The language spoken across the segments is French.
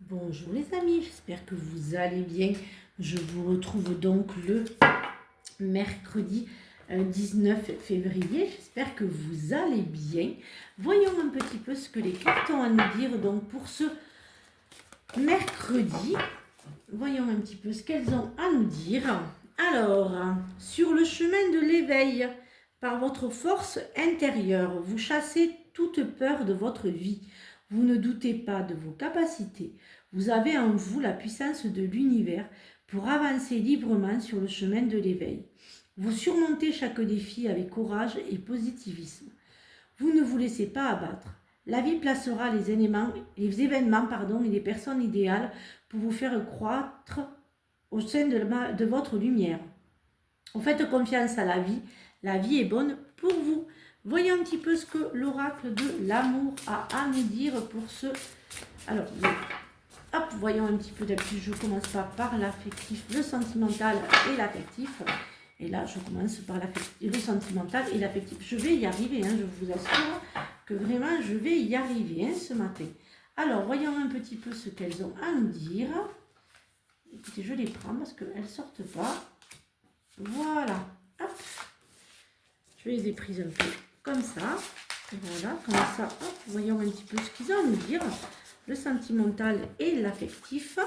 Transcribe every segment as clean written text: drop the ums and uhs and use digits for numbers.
Bonjour les amis, j'espère que vous allez bien. Je vous retrouve donc le mercredi 19 février. J'espère que vous allez bien. Voyons un petit peu ce que les cartes ont à nous dire donc pour ce mercredi. Voyons un petit peu ce qu'elles ont à nous dire. Alors, sur le chemin de l'éveil, par votre force intérieure, vous chassez toute peur de votre vie. Vous ne doutez pas de vos capacités. Vous avez en vous la puissance de l'univers pour avancer librement sur le chemin de l'éveil. Vous surmontez chaque défi avec courage et positivisme. Vous ne vous laissez pas abattre. La vie placera les événements et les personnes idéales pour vous faire croître au sein de votre lumière. Vous faites confiance à la vie est bonne pour vous. Voyons un petit peu ce que l'oracle de l'amour a à nous dire pour ce... Alors, hop, voyons un petit peu d'habitude, je commence pas par l'affectif, le sentimental et l'affectif. Et là, je commence par le sentimental et l'affectif. Je vais y arriver, je vous assure que vraiment, je vais y arriver ce matin. Alors, voyons un petit peu ce qu'elles ont à nous dire. Écoutez, je les prends parce qu'elles ne sortent pas. Voilà. Hop. Je les ai prises un peu comme ça. Voilà, comme ça. Hop, voyons un petit peu ce qu'ils ont à nous dire. Le sentimental et l'affectif.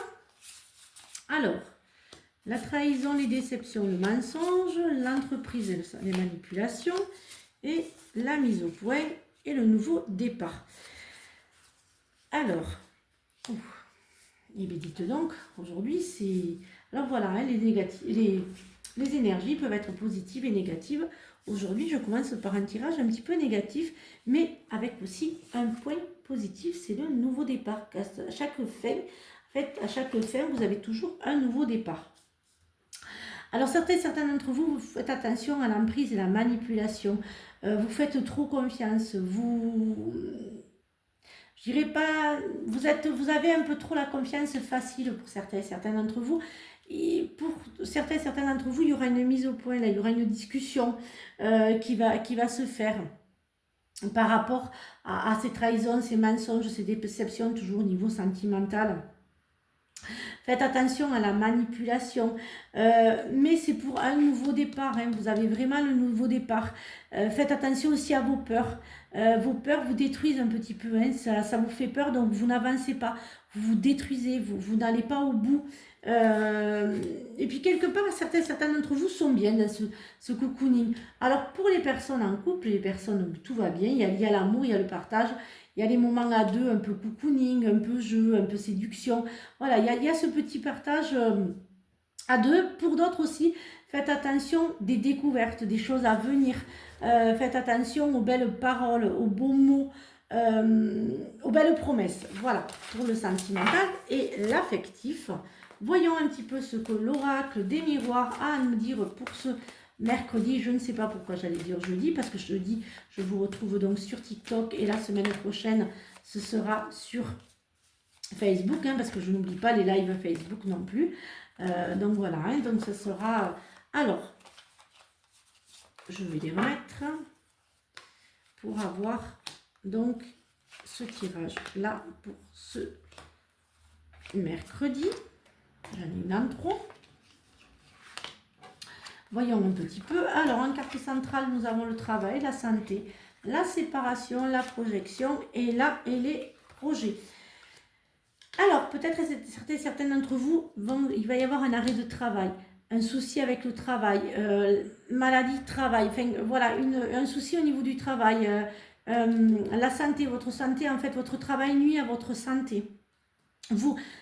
Alors, la trahison, les déceptions, le mensonge, l'entreprise, les manipulations et la mise au point et le nouveau départ. Alors, et bien dites donc, aujourd'hui c'est... Alors voilà, les énergies peuvent être positives et négatives. Aujourd'hui, je commence par un tirage un petit peu négatif, mais avec aussi un point positif, c'est le nouveau départ. À chaque fin, vous avez toujours un nouveau départ. Alors certains d'entre vous, vous faites attention à l'emprise et la manipulation. Vous faites trop confiance. Je dirais pas, vous avez un peu trop la confiance facile pour certains d'entre vous. Et pour certains d'entre vous, il y aura une mise au point, là, il y aura une discussion qui va se faire par rapport à ces trahisons, ces mensonges, ces déceptions, toujours au niveau sentimental. Faites attention à la manipulation, mais c'est pour un nouveau départ, vous avez vraiment le nouveau départ. Faites attention aussi à vos peurs. Vos peurs vous détruisent un petit peu, ça vous fait peur, donc vous n'avancez pas, vous vous détruisez, vous n'allez pas au bout. Et puis quelque part, certains d'entre vous sont bien dans ce cocooning. Alors pour les personnes en couple, les personnes où tout va bien, il y a l'amour, il y a le partage, il y a les moments à deux, un peu cocooning, un peu jeu, un peu séduction. Voilà, il y a ce petit partage à deux. Pour d'autres aussi, faites attention des découvertes, des choses à venir. Faites attention aux belles paroles, aux beaux mots, aux belles promesses. Voilà, pour le sentimental et l'affectif. Voyons un petit peu ce que l'oracle des miroirs a à nous dire pour ce mercredi. Je ne sais pas pourquoi j'allais dire jeudi, parce que jeudi, je vous retrouve donc sur TikTok et la semaine prochaine, ce sera sur Facebook, parce que je n'oublie pas les lives Facebook non plus. Donc voilà, donc ce sera... Alors, je vais les remettre pour avoir donc ce tirage là pour ce mercredi. J'en ai une en trop. Voyons un petit peu. Alors, en carte centrale, nous avons le travail, la santé, la séparation, la projection et les projets. Alors, peut-être certains d'entre vous, il va y avoir un arrêt de travail, un souci avec le travail, maladie de travail, enfin voilà, un souci au niveau du travail, la santé, votre santé, en fait, votre travail nuit à votre santé.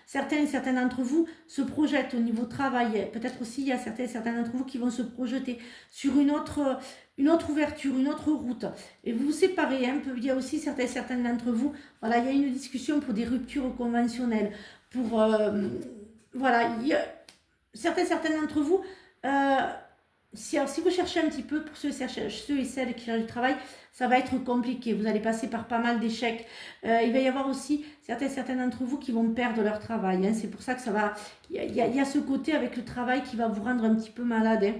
Certains d'entre vous se projettent au niveau travail. Peut-être aussi il y a certains d'entre vous qui vont se projeter sur une autre ouverture, une autre route. Et vous vous séparez. Il y a aussi certains d'entre vous. Voilà, il y a une discussion pour des ruptures conventionnelles. Voilà, certains d'entre vous. Si vous cherchez un petit peu, pour ceux et celles qui cherchent du travail, ça va être compliqué. Vous allez passer par pas mal d'échecs. Il va y avoir aussi certains d'entre vous qui vont perdre leur travail. C'est pour ça que ça va... Il y a ce côté avec le travail qui va vous rendre un petit peu malade.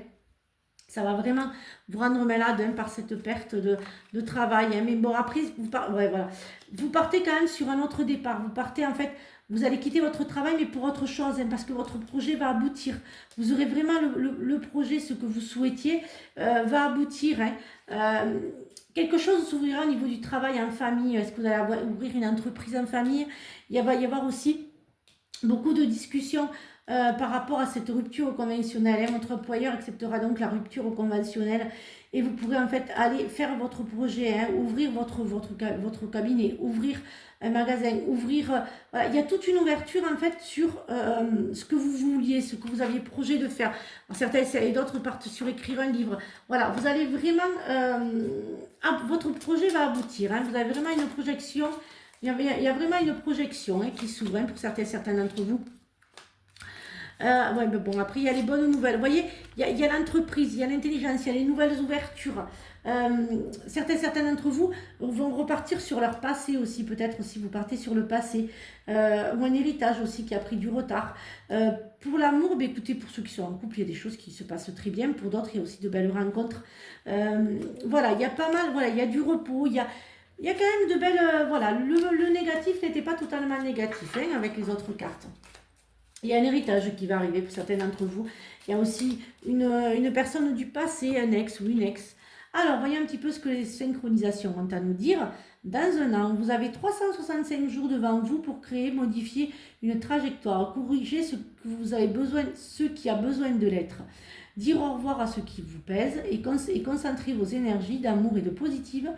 Ça va vraiment vous rendre malade par cette perte de travail. Mais bon, après, vous partez quand même sur un autre départ. Vous partez en fait... Vous allez quitter votre travail, mais pour autre chose, hein, parce que votre projet va aboutir. Vous aurez vraiment le projet, ce que vous souhaitiez, va aboutir. Hein. Quelque chose s'ouvrira au niveau du travail en famille. Est-ce que vous allez ouvrir une entreprise en famille? Il va y avoir aussi beaucoup de discussions par rapport à cette rupture conventionnelle. Hein. Votre employeur acceptera donc la rupture conventionnelle et vous pourrez en fait aller faire votre projet, hein, ouvrir votre cabinet, ouvrir un magasin, ouvrir... voilà. Il y a toute une ouverture en fait sur ce que vous vouliez, ce que vous aviez projet de faire. Alors, certains et d'autres partent sur écrire un livre. Voilà, vous allez vraiment... votre projet va aboutir. Hein. Vous avez vraiment une projection. Il y a vraiment une projection, hein, qui s'ouvre, hein, pour certains d'entre vous. Ouais, mais bon, après, il y a les bonnes nouvelles. Vous voyez, il y a l'entreprise, il y a l'intelligence, il y a les nouvelles ouvertures. Certains d'entre vous vont repartir sur leur passé aussi, peut-être si vous partez sur le passé. Ou un héritage aussi qui a pris du retard. Pour l'amour, bah, écoutez, pour ceux qui sont en couple, il y a des choses qui se passent très bien. Pour d'autres, il y a aussi de belles rencontres. Voilà, il y a pas mal, voilà, il y a du repos, il y a quand même de belles... voilà, le négatif n'était pas totalement négatif, hein, avec les autres cartes. Il y a un héritage qui va arriver pour certains d'entre vous. Il y a aussi une personne du passé, un ex ou une ex. Alors, voyons un petit peu ce que les synchronisations ont à nous dire. Dans un an, vous avez 365 jours devant vous pour créer, modifier une trajectoire, corriger ce que vous avez besoin, ce qui a besoin de l'être. Dire au revoir à ce qui vous pèse et concentrer vos énergies d'amour et de positive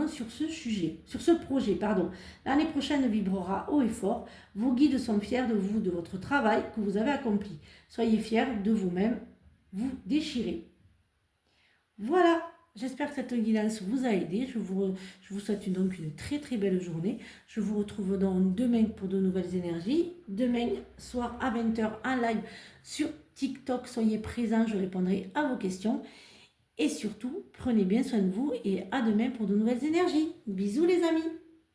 sur ce sujet, sur ce projet. L'année prochaine vibrera haut et fort. Vos guides sont fiers de vous, de votre travail que vous avez accompli. Soyez fiers de vous-même, vous déchirez. Voilà, j'espère que cette guidance vous a aidé. Je vous souhaite donc une très très belle journée. Je vous retrouve donc demain pour de nouvelles énergies. Demain soir à 20h en live sur TikTok. Soyez présents, je répondrai à vos questions. Et surtout, prenez bien soin de vous et à demain pour de nouvelles énergies. Bisous les amis!